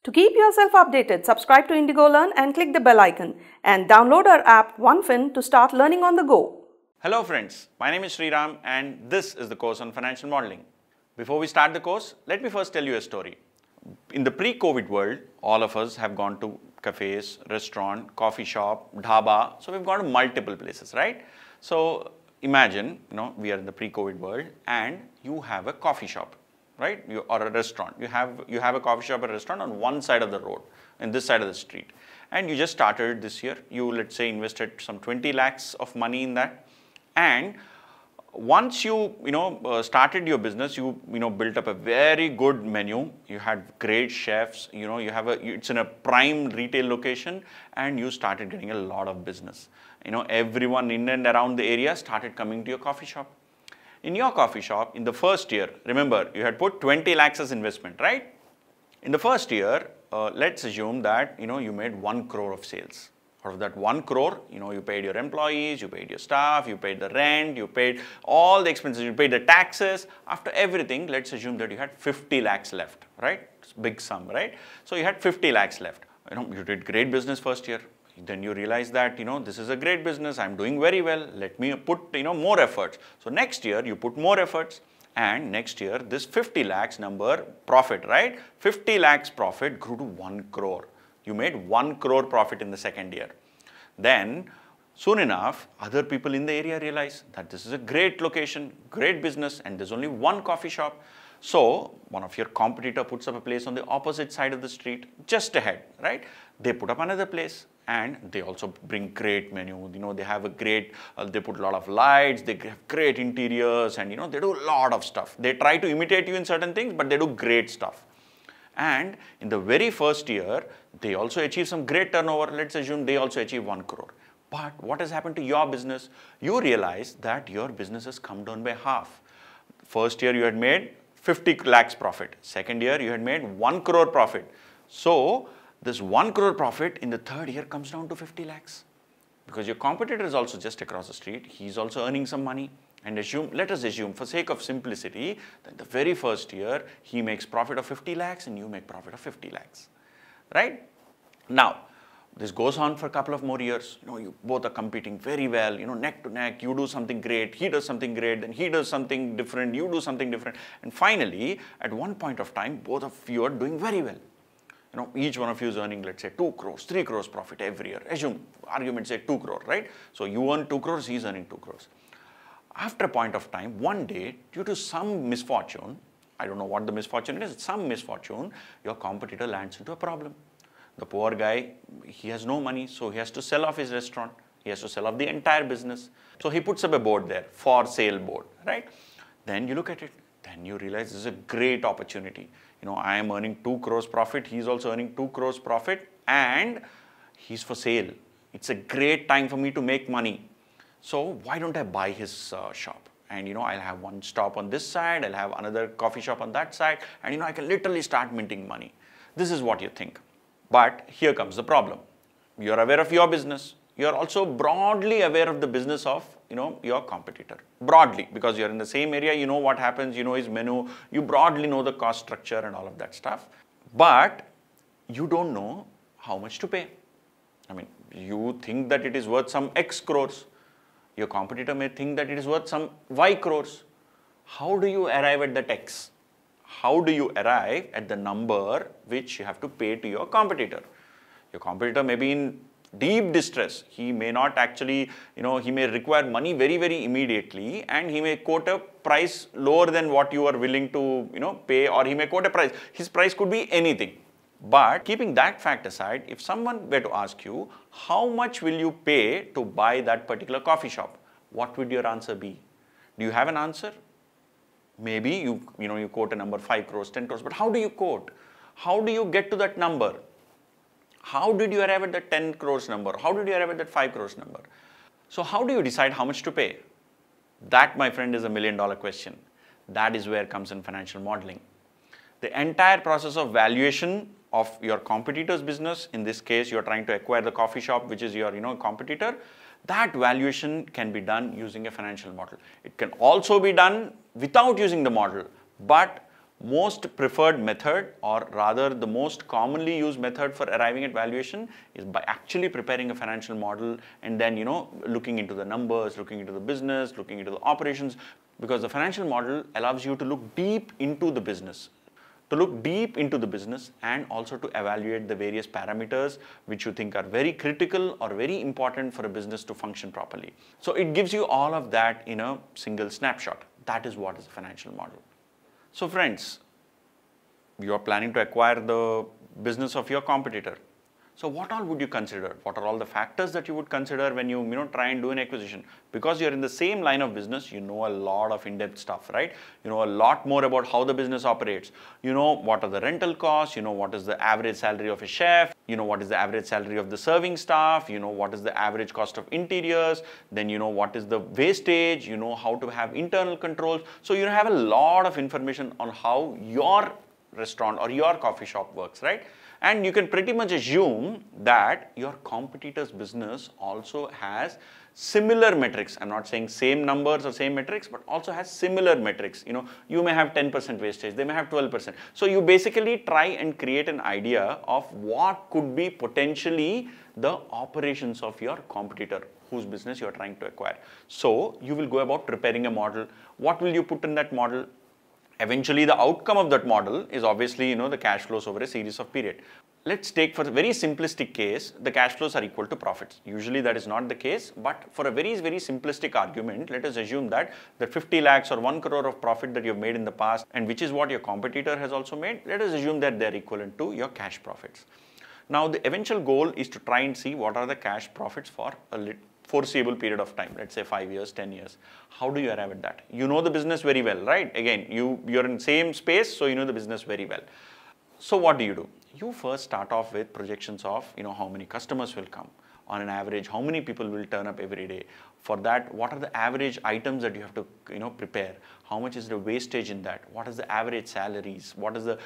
To keep yourself updated, subscribe to Indigo Learn and click the bell icon and download our app OneFin to start learning on the go. Hello friends, my name is Sriram and this is the course on financial modeling. Before we start the course, let me first tell you a story. In the pre-COVID world, all of us have gone to cafes, restaurant, coffee shop, dhaba. So we've gone to multiple places, right? So imagine, we are in the pre-COVID world and you have a coffee shop, right? Or a restaurant. You have a coffee shop or a restaurant on one side of the road, in this side of the street. And you just started this year. You, let's say, invested some 20 lakhs of money in that. And once you started your business, you built up a very good menu. You had great chefs. It's in a prime retail location, and you started getting a lot of business. Everyone in and around the area started coming to your coffee shop. In your coffee shop, in the first year, remember you had put 20 lakhs as investment, right? In the first year, let's assume that you made 1 crore of sales. Out of that 1 crore, you paid your employees, you paid your staff, you paid the rent, you paid all the expenses, you paid the taxes. After everything, let's assume that you had 50 lakhs left, right? It's a big sum, right? So you had 50 lakhs left. You did great business first year. Then you realize that, this is a great business. I'm doing very well. Let me put, more efforts. So next year, you put more efforts. And next year, this 50 lakhs number profit, right? 50 lakhs profit grew to 1 crore. You made 1 crore profit in the second year. Then, soon enough, other people in the area realize that this is a great location, great business, and there's only one coffee shop. So, one of your competitor puts up a place on the opposite side of the street, just ahead, right? They put up another place and they also bring great menu. They have a great, they put a lot of lights, they have great interiors, and they do a lot of stuff. They try to imitate you in certain things, but they do great stuff. And in the very first year, they also achieve some great turnover. Let's assume they also achieve 1 crore. But what has happened to your business? You realize that your business has come down by half. First year you had made 50 lakhs profit. Second year you had made 1 crore profit. So this 1 crore profit in the third year comes down to 50 lakhs. Because your competitor is also just across the street. He's also earning some money. And let us assume, for sake of simplicity, that the very first year, he makes profit of 50 lakhs and you make profit of 50 lakhs, right? Now, this goes on for a couple of more years. You both are competing very well, neck to neck. You do something great, he does something great, then he does something different, you do something different. And finally, at one point of time, both of you are doing very well. Each one of you is earning, let's say, 2 crores, 3 crores profit every year. Assume, argument say 2 crore, right? So you earn 2 crores, he's earning 2 crores. After a point of time, one day, due to some misfortune, I don't know what the misfortune is, some misfortune, your competitor lands into a problem. The poor guy, he has no money, so he has to sell off his restaurant. He has to sell off the entire business. So he puts up a board there, for sale board, right? Then you look at it. Then you realize this is a great opportunity. I am earning 2 crores profit. He's also earning 2 crores profit and he's for sale. It's a great time for me to make money. So why don't I buy his shop? And I'll have one stop on this side, I'll have another coffee shop on that side, and I can literally start minting money. This is what you think. But here comes the problem. You're aware of your business. You're also broadly aware of the business of your competitor. Broadly, because you're in the same area, you know what happens, you know his menu, you broadly know the cost structure and all of that stuff. But you don't know how much to pay. You think that it is worth some X crores. Your competitor may think that it is worth some Y crores. How do you arrive at that X? How do you arrive at the number which you have to pay to your competitor? Your competitor may be in deep distress. He may not actually, he may require money very, very immediately, and he may quote a price lower than what you are willing to, pay, or he may quote a price. His price could be anything. But keeping that fact aside, if someone were to ask you, how much will you pay to buy that particular coffee shop? What would your answer be? Do you have an answer? Maybe you quote a number 5 crores, 10 crores, but how do you quote? How do you get to that number? How did you arrive at that 10 crores number? How did you arrive at that 5 crores number? So how do you decide how much to pay? That, my friend, is a $1 million question. That is where comes in financial modeling. The entire process of valuation of your competitor's business, in this case, you're trying to acquire the coffee shop, which is your competitor, that valuation can be done using a financial model. It can also be done without using the model, but most preferred method, or rather the most commonly used method for arriving at valuation, is by actually preparing a financial model and then, looking into the numbers, looking into the business, looking into the operations, because the financial model allows you to look deep into the business. And also to evaluate the various parameters which you think are very critical or very important for a business to function properly. So it gives you all of that in a single snapshot. That is what is a financial model. So friends, you are planning to acquire the business of your competitor. So what all would you consider? What are all the factors that you would consider when you try and do an acquisition? Because you're in the same line of business, you know a lot of in-depth stuff, right? You know a lot more about how the business operates. You know what are the rental costs, you know what is the average salary of a chef, you know what is the average salary of the serving staff, you know what is the average cost of interiors, then you know what is the wastage, you know how to have internal controls. So you have a lot of information on how your restaurant or your coffee shop works, right? And you can pretty much assume that your competitor's business also has similar metrics. I'm not saying same numbers or same metrics, but also has similar metrics. You may have 10% wastage, they may have 12%. So you basically try and create an idea of what could be potentially the operations of your competitor whose business you are trying to acquire. So you will go about preparing a model. What will you put in that model? Eventually, the outcome of that model is obviously, the cash flows over a series of period. Let's take, for a very simplistic case, the cash flows are equal to profits. Usually that is not the case, but for a very, very simplistic argument, let us assume that the 50 lakhs or 1 crore of profit that you've made in the past, and which is what your competitor has also made, let us assume that they're equivalent to your cash profits. Now, the eventual goal is to try and see what are the cash profits for a foreseeable period of time, let's say 5 years, 10 years. How do you arrive at that? You know the business very well, right? Again, you're in the same space, so you know the business very well. So what do? You first start off with projections of, how many customers will come. On an average, how many people will turn up every day? For that, what are the average items that you have to, prepare? How much is the wastage in that? What is the average salaries? What is the,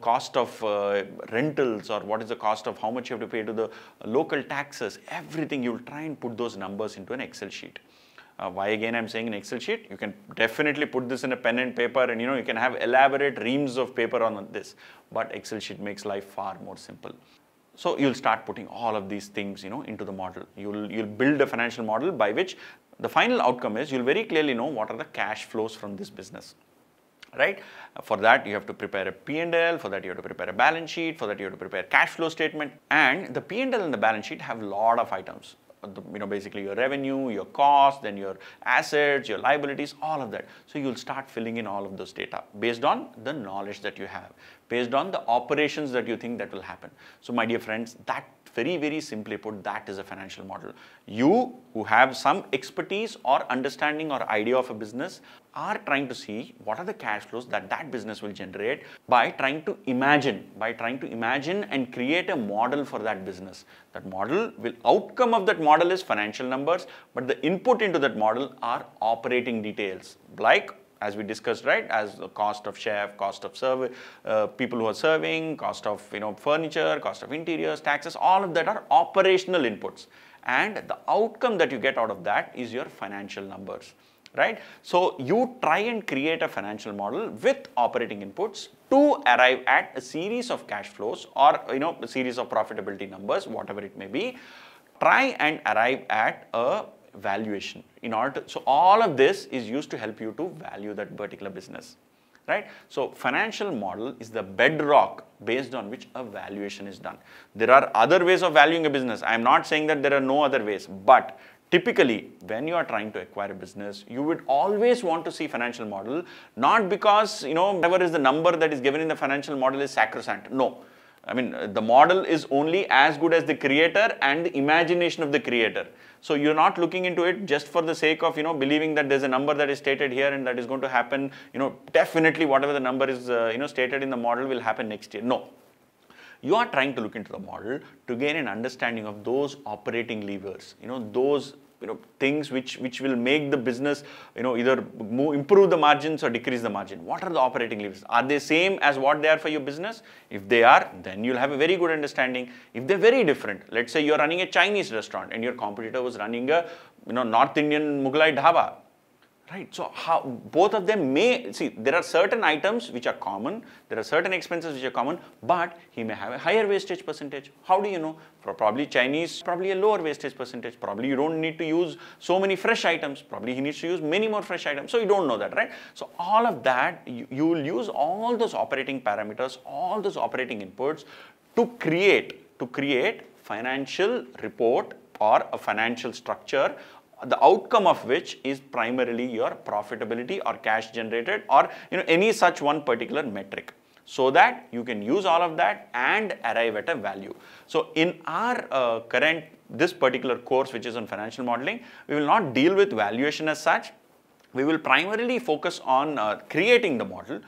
cost of rentals, or what is the cost of how much you have to pay to the local taxes? Everything, you'll try and put those numbers into an Excel sheet. Why again I'm saying an Excel sheet? You can definitely put this in a pen and paper, and you can have elaborate reams of paper on this. But Excel sheet makes life far more simple. So you'll start putting all of these things, into the model. You'll build a financial model by which the final outcome is you'll very clearly know what are the cash flows from this business, right? For that, you have to prepare a P&L. For that, you have to prepare a balance sheet. For that, you have to prepare cash flow statement. And the P&L and the balance sheet have a lot of items. Basically your revenue, your cost, then your assets, your liabilities, all of that. So you'll start filling in all of those data based on the knowledge that you have, based on the operations that you think that will happen. So my dear friends, that very, very simply put, that is a financial model. You who have some expertise or understanding or idea of a business are trying to see what are the cash flows that that business will generate by trying to imagine and create a model for that business. That model outcome of that model is financial numbers, but the input into that model are operating details, like as we discussed, right, as the cost of chef, cost of service, people who are serving, cost of furniture, cost of interiors, taxes, all of that are operational inputs. And the outcome that you get out of that is your financial numbers, right? So you try and create a financial model with operating inputs to arrive at a series of cash flows or a series of profitability numbers, whatever it may be. Try and arrive at a valuation so all of this is used to help you to value that particular business, right? So financial model is the bedrock based on which a valuation is done. There are other ways of valuing a business. I am not saying that there are no other ways, but typically when you are trying to acquire a business, you would always want to see financial model, not because whatever is the number that is given in the financial model is sacrosanct. No. I mean, the model is only as good as the creator and the imagination of the creator. So you're not looking into it just for the sake of, believing that there's a number that is stated here and that is going to happen, definitely whatever the number is, stated in the model will happen next year. No. You are trying to look into the model to gain an understanding of those operating levers, those things which will make the business, either improve the margins or decrease the margin. What are the operating levers? Are they same as what they are for your business? If they are, then you'll have a very good understanding. If they're very different, let's say you're running a Chinese restaurant and your competitor was running a, North Indian Mughlai dhaba, right? So how both of them may, see, there are certain items which are common, there are certain expenses which are common, but he may have a higher wastage percentage. How do you know? For probably Chinese, probably a lower wastage percentage. Probably you don't need to use so many fresh items. Probably he needs to use many more fresh items. So you don't know that, right? So all of that, you will use all those operating parameters, all those operating inputs to create financial report or a financial structure, the outcome of which is primarily your profitability or cash generated, or any such one particular metric, so that you can use all of that and arrive at a value. So in our this particular course, which is on financial modeling, we will not deal with valuation as such. We will primarily focus on creating the model.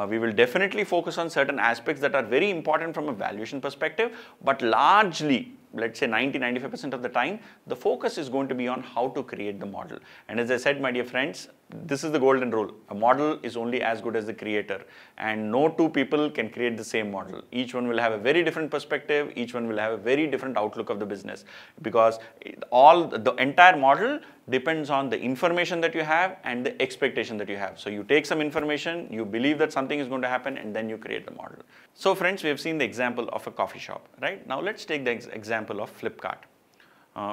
We will definitely focus on certain aspects that are very important from a valuation perspective, but largely, let's say 90-95% of the time, the focus is going to be on how to create the model. And as I said, my dear friends, this is the golden rule. A model is only as good as the creator, and no two people can create the same model. Each one will have a very different perspective. Each one will have a very different outlook of the business, because the entire model depends on the information that you have and the expectation that you have. So you take some information, you believe that something is going to happen, and then you create the model. So friends, we have seen the example of a coffee shop, right? Now let's take the example of Flipkart.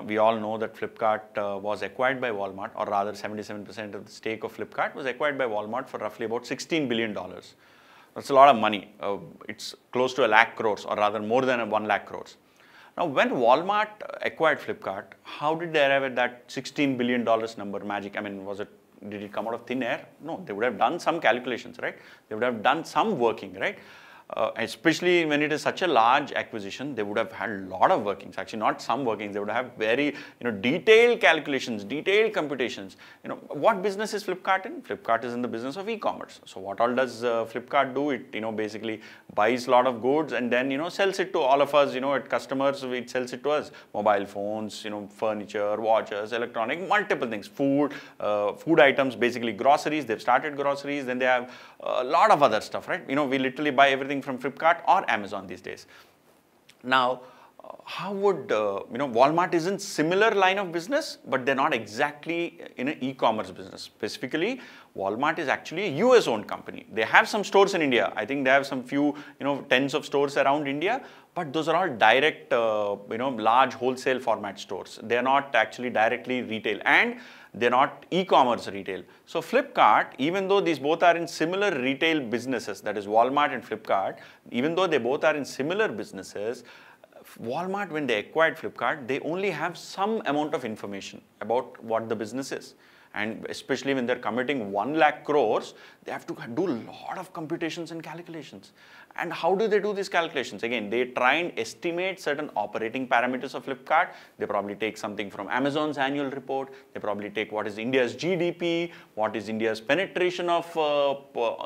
We all know that Flipkart was acquired by Walmart, or rather 77% of the stake of Flipkart was acquired by Walmart for roughly about $16 billion. That's a lot of money. It's close to 1 lakh crores, or rather more than 1 lakh crores. Now, when Walmart acquired Flipkart, how did they arrive at that $16 billion number magic? I mean, did it come out of thin air? No, they would have done some calculations, right? They would have done some working, right? Especially when it is such a large acquisition, they would have had a lot of workings. Actually, not some workings. They would have very, detailed calculations, detailed computations. What business is Flipkart in? Flipkart is in the business of e-commerce. So what all does Flipkart do? It, basically buys a lot of goods and then, sells it to all of us. At customers, it sells it to us. Mobile phones, furniture, watches, electronic, multiple things. Food items, basically groceries. They've started groceries. Then they have a lot of other stuff, right? We literally buy everything from Flipkart or Amazon these days. Now, how would, Walmart is in similar line of business, but they're not exactly in an e-commerce business. Specifically, Walmart is actually a US owned company. They have some stores in India. I think they have some few, tens of stores around India, but those are all direct, large wholesale format stores. They're not actually directly retail, and they're not e-commerce retail. So Flipkart, even though these both are in similar retail businesses, that is Walmart and Flipkart, even though they both are in similar businesses, Walmart, when they acquired Flipkart, they only have some amount of information about what the business is. And especially when they're committing 1 lakh crores, they have to do a lot of computations and calculations. And how do they do these calculations? Again, they try and estimate certain operating parameters of Flipkart. They probably take something from Amazon's annual report. They probably take what is India's GDP, what is India's penetration of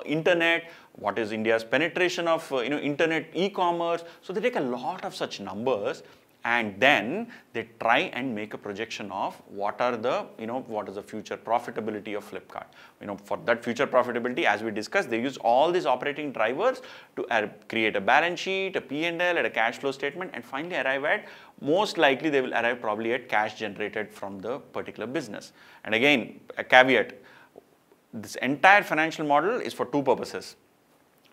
internet, what is India's penetration of internet e-commerce. So they take a lot of such numbers, and then they try and make a projection of what is the future profitability of Flipkart. For that future profitability, as we discussed, they use all these operating drivers to create a balance sheet, a P&L, and a cash flow statement, and finally arrive at, most likely they will arrive probably at cash generated from the particular business. And again, a caveat, this entire financial model is for two purposes.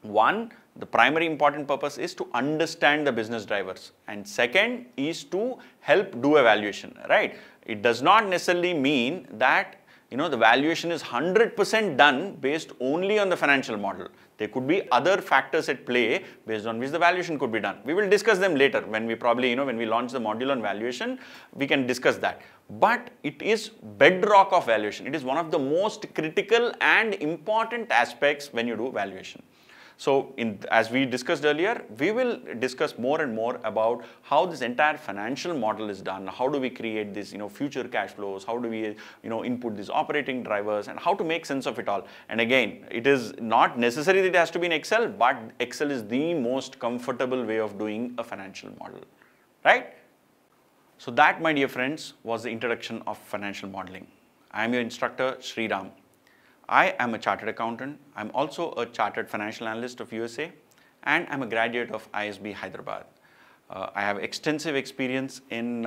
One, the primary important purpose is to understand the business drivers, and second is to help do evaluation, right? It does not necessarily mean that the valuation is 100% done based only on the financial model. There could be other factors at play based on which the valuation could be done. We will discuss them later when we probably, when we launch the module on valuation, we can discuss that. But it is bedrock of valuation. It is one of the most critical and important aspects when you do valuation. So as we discussed earlier, we will discuss more and more about how this entire financial model is done. How do we create this, future cash flows? How do we, input these operating drivers, and how to make sense of it all? And again, it is not necessary that it has to be in Excel, but Excel is the most comfortable way of doing a financial model, right? So that, my dear friends, was the introduction of financial modeling. I am your instructor, Sriram. I am a chartered accountant. I'm also a chartered financial analyst of USA, and I'm a graduate of ISB Hyderabad. I have extensive experience in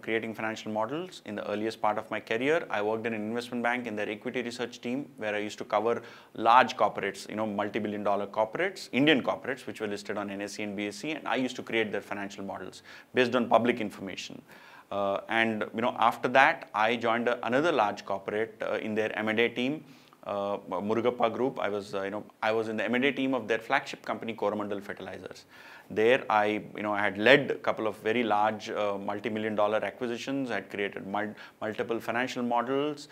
creating financial models. In the earliest part of my career, I worked in an investment bank in their equity research team, where I used to cover large corporates, multi-billion-dollar corporates, Indian corporates, which were listed on NSE and BSE, and I used to create their financial models based on public information. After that, I joined another large corporate in their M&A team. Murugappa Group. I was in the M&A team of their flagship company, Coromandel Fertilizers. There, I had led a couple of very large multi-million-dollar acquisitions. I had created multiple financial models.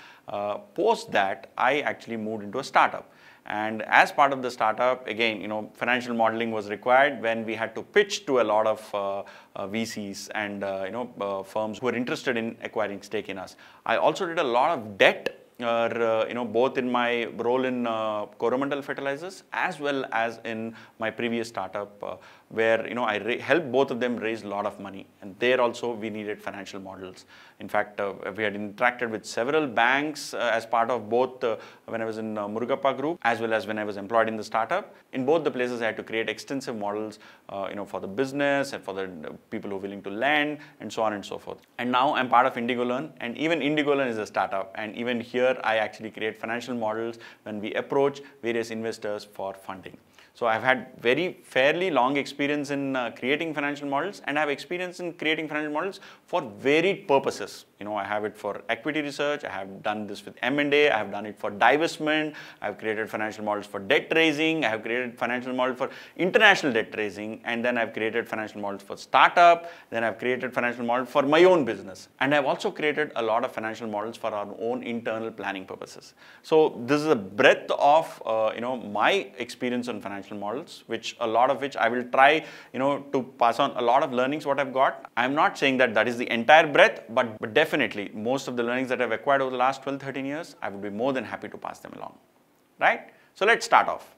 Post that, I actually moved into a startup. And as part of the startup, again, financial modeling was required when we had to pitch to a lot of VCs and firms who were interested in acquiring stake in us. I also did a lot of debt. Both in my role in Coromandel Fertilizers as well as in my previous startup, where I helped both of them raise a lot of money, and there also we needed financial models. In fact, we had interacted with several banks as part of both when I was in Murugappa Group as well as when I was employed in the startup. In both the places, I had to create extensive models, for the business and for the people who are willing to lend, and so on and so forth. And now I'm part of IndigoLearn, and even IndigoLearn is a startup, and even here I actually create financial models when we approach various investors for funding. So I've had fairly long experience in creating financial models, and I have experience in creating financial models for varied purposes. I have it for equity research, I have done this with M&A, I have done it for divestment, I have created financial models for debt raising, I have created financial models for international debt raising, and then I've created financial models for startup, then I've created financial models for my own business. And I've also created a lot of financial models for our own internal planning purposes. So this is a breadth of my experience on financial models, a lot of which I will try to pass on a lot of learnings what I've got. I'm not saying that is the entire breadth, but definitely most of the learnings that I've acquired over the last 12-13 years, I would be more than happy to pass them along, right? So let's start off.